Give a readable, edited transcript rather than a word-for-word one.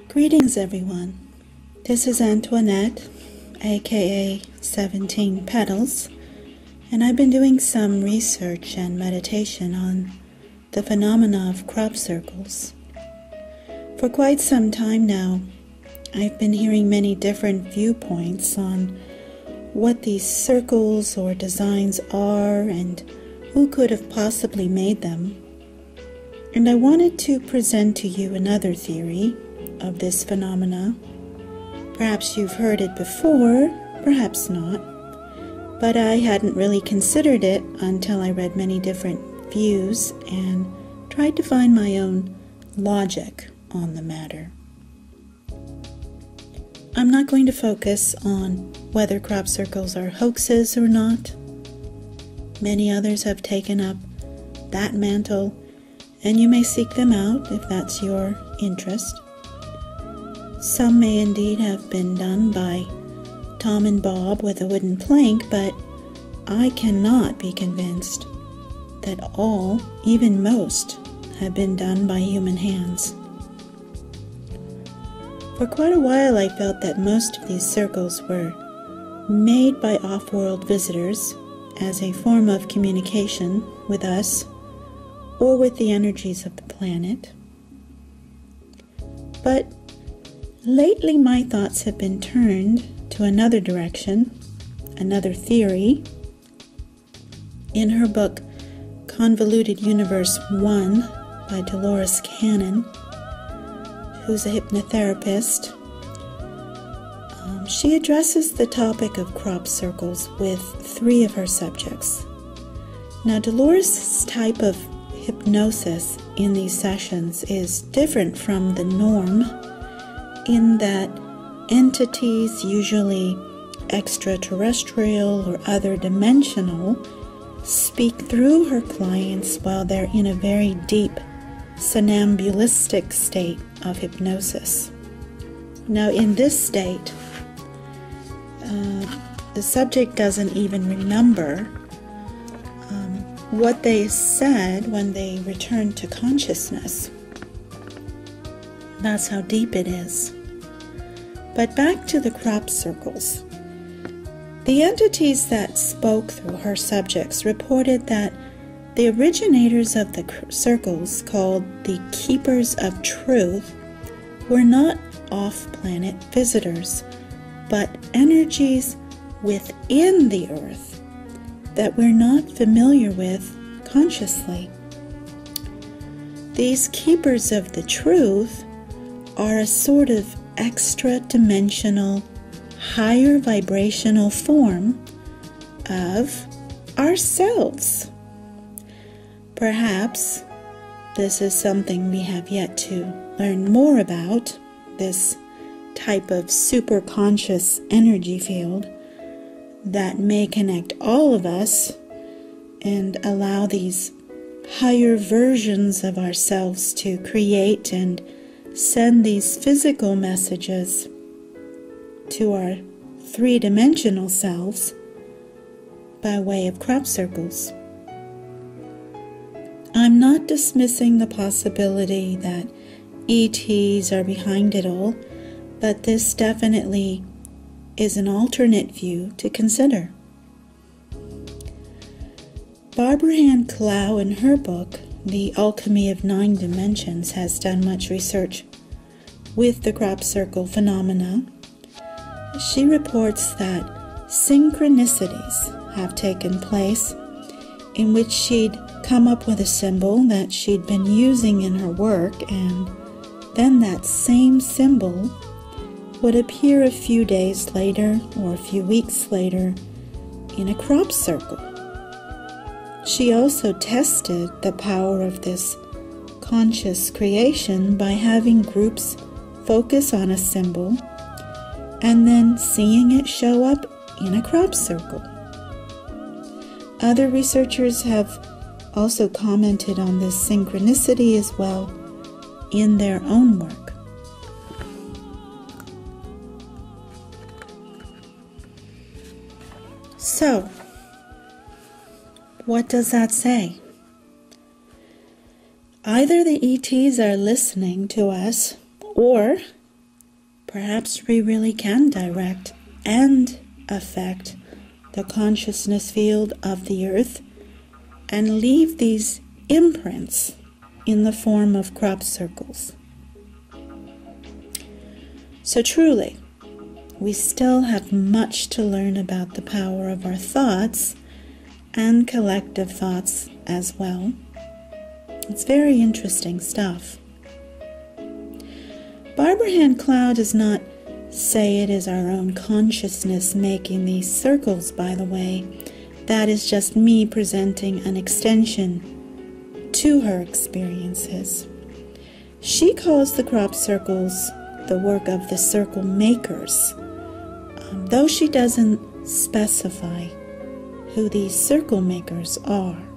Greetings, everyone. This is Antoinette, aka 17 Petals, and I've been doing some research and meditation on the phenomena of crop circles. For quite some time now, I've been hearing many different viewpoints on what these circles or designs are and who could have possibly made them. And I wanted to present to you another theory of this phenomena. Perhaps you've heard it before, perhaps not, but I hadn't really considered it until I read many different views and tried to find my own logic on the matter. I'm not going to focus on whether crop circles are hoaxes or not. Many others have taken up that mantle, and you may seek them out if that's your interest. Some may indeed have been done by Tom and Bob with a wooden plank, but I cannot be convinced that all, even most, have been done by human hands. For quite a while I felt that most of these circles were made by off-world visitors as a form of communication with us or with the energies of the planet. But lately my thoughts have been turned to another direction, another theory. In her book Convoluted Universe I by Delores Cannon, who's a hypnotherapist, she addresses the topic of crop circles with 3 of her subjects. Now, Dolores' type of hypnosis in these sessions is different from the norm in that entities, usually extraterrestrial or other dimensional, speak through her clients while they're in a very deep somnambulistic state of hypnosis. Now, in this state, the subject doesn't even remember what they said when they returned to consciousness. That's how deep it is. But back to the crop circles. The entities that spoke through her subjects reported that the originators of the circles, called the Keepers of Truth, were not off-planet visitors, but energies within the Earth that we're not familiar with consciously. These Keepers of the Truth are a sort of extra-dimensional, higher vibrational form of ourselves. Perhaps this is something we have yet to learn more about, this type of superconscious energy field that may connect all of us and allow these higher versions of ourselves to create and send these physical messages to our 3-dimensional selves by way of crop circles. I'm not dismissing the possibility that ETs are behind it all, but this definitely is an alternate view to consider. Barbara Hand Clow, in her book, The Alchemey of Nine Dimensions, has done much research with the crop circle phenomena. She reports that synchronicities have taken place in which she'd come up with a symbol that she'd been using in her work, and then that same symbol would appear a few days later or a few weeks later in a crop circle. She also tested the power of this conscious creation by having groups focus on a symbol and then seeing it show up in a crop circle. Other researchers have also commented on this synchronicity as well in their own work. So, what does that say? Either the ETs are listening to us, or perhaps we really can direct and affect the consciousness field of the earth and leave these imprints in the form of crop circles. So truly, we still have much to learn about the power of our thoughts and collective thoughts as well. It's very interesting stuff. Barbara Hand Clow does not say it is our own consciousness making these circles, by the way. That is just me presenting an extension to her experiences. She calls the crop circles the work of the circle makers, though she doesn't specify who these circle makers are.